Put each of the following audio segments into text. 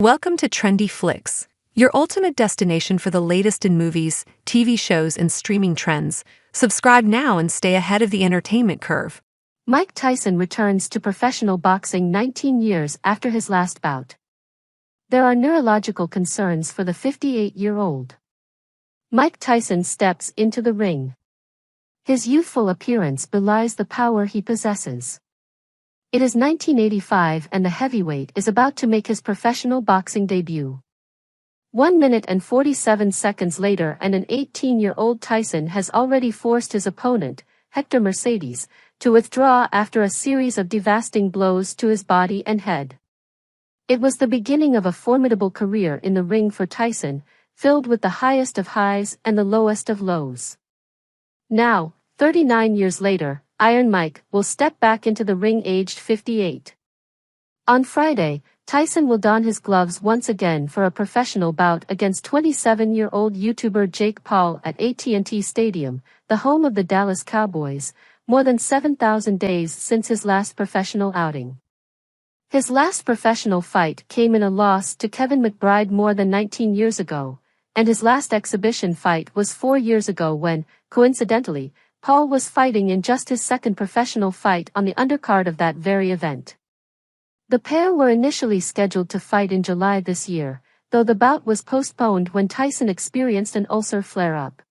Welcome to Trendy Flix, your ultimate destination for the latest in movies, TV shows, and streaming trends. Subscribe now and stay ahead of the entertainment curve. Mike Tyson returns to professional boxing 19 years after his last bout. There are neurological concerns for the 58-year-old. Mike Tyson steps into the ring. His youthful appearance belies the power he possesses. It is 1985 and the heavyweight is about to make his professional boxing debut. 1 minute and 47 seconds later and an 18-year-old Tyson has already forced his opponent, Hector Mercedes, to withdraw after a series of devastating blows to his body and head. It was the beginning of a formidable career in the ring for Tyson, filled with the highest of highs and the lowest of lows. Now, 39 years later, Iron Mike will step back into the ring aged 58. On Friday, Tyson will don his gloves once again for a professional bout against 27-year-old YouTuber Jake Paul at AT&T Stadium, the home of the Dallas Cowboys, more than 7,000 days since his last professional outing. His last professional fight came in a loss to Kevin McBride more than 19 years ago, and his last exhibition fight was 4 years ago when, coincidentally, Paul was fighting in just his second professional fight on the undercard of that very event. The pair were initially scheduled to fight in July this year, though the bout was postponed when Tyson experienced an ulcer flare-up.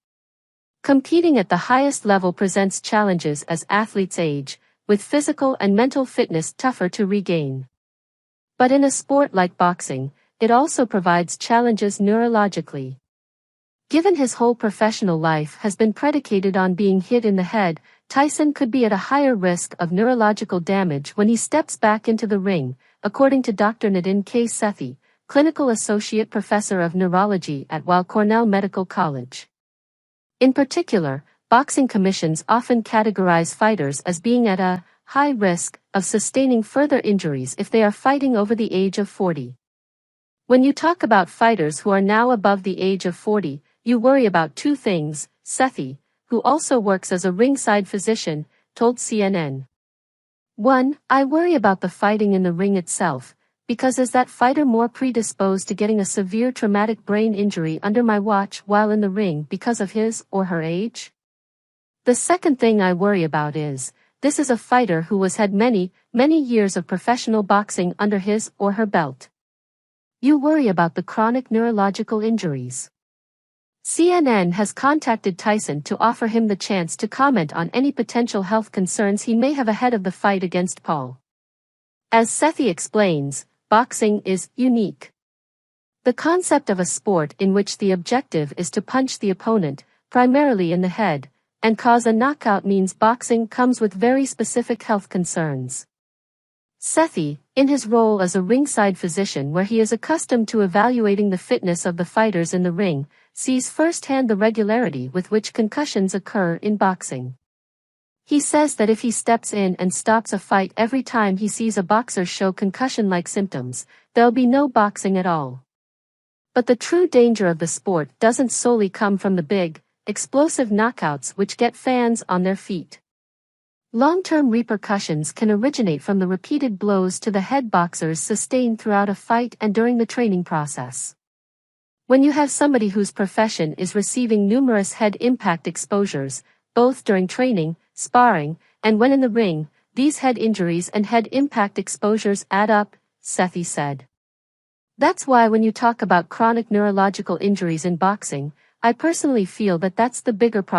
Competing at the highest level presents challenges as athletes age, with physical and mental fitness tougher to regain. But in a sport like boxing, it also provides challenges neurologically. Given his whole professional life has been predicated on being hit in the head, Tyson could be at a higher risk of neurological damage when he steps back into the ring, according to Dr. Nadine K. Sethi, Clinical Associate Professor of Neurology at Weill Cornell Medical College. In particular, boxing commissions often categorize fighters as being at a high risk of sustaining further injuries if they are fighting over the age of 40. When you talk about fighters who are now above the age of 40, you worry about two things, Sethi, who also works as a ringside physician, told CNN. 1. I worry about the fighting in the ring itself, because is that fighter more predisposed to getting a severe traumatic brain injury under my watch while in the ring because of his or her age? The second thing I worry about is, this is a fighter who has had many years of professional boxing under his or her belt. You worry about the chronic neurological injuries. CNN has contacted Tyson to offer him the chance to comment on any potential health concerns he may have ahead of the fight against Paul. As Sethi explains, boxing is unique. The concept of a sport in which the objective is to punch the opponent, primarily in the head, and cause a knockout means boxing comes with very specific health concerns. Sethi, in his role as a ringside physician where he is accustomed to evaluating the fitness of the fighters in the ring, sees firsthand the regularity with which concussions occur in boxing. He says that if he steps in and stops a fight every time he sees a boxer show concussion-like symptoms, there'll be no boxing at all. But the true danger of the sport doesn't solely come from the big, explosive knockouts which get fans on their feet. Long-term repercussions can originate from the repeated blows to the head boxers sustain throughout a fight and during the training process. When you have somebody whose profession is receiving numerous head impact exposures, both during training, sparring, and when in the ring, these head injuries and head impact exposures add up, Sethi said. That's why when you talk about chronic neurological injuries in boxing, I personally feel that that's the bigger problem.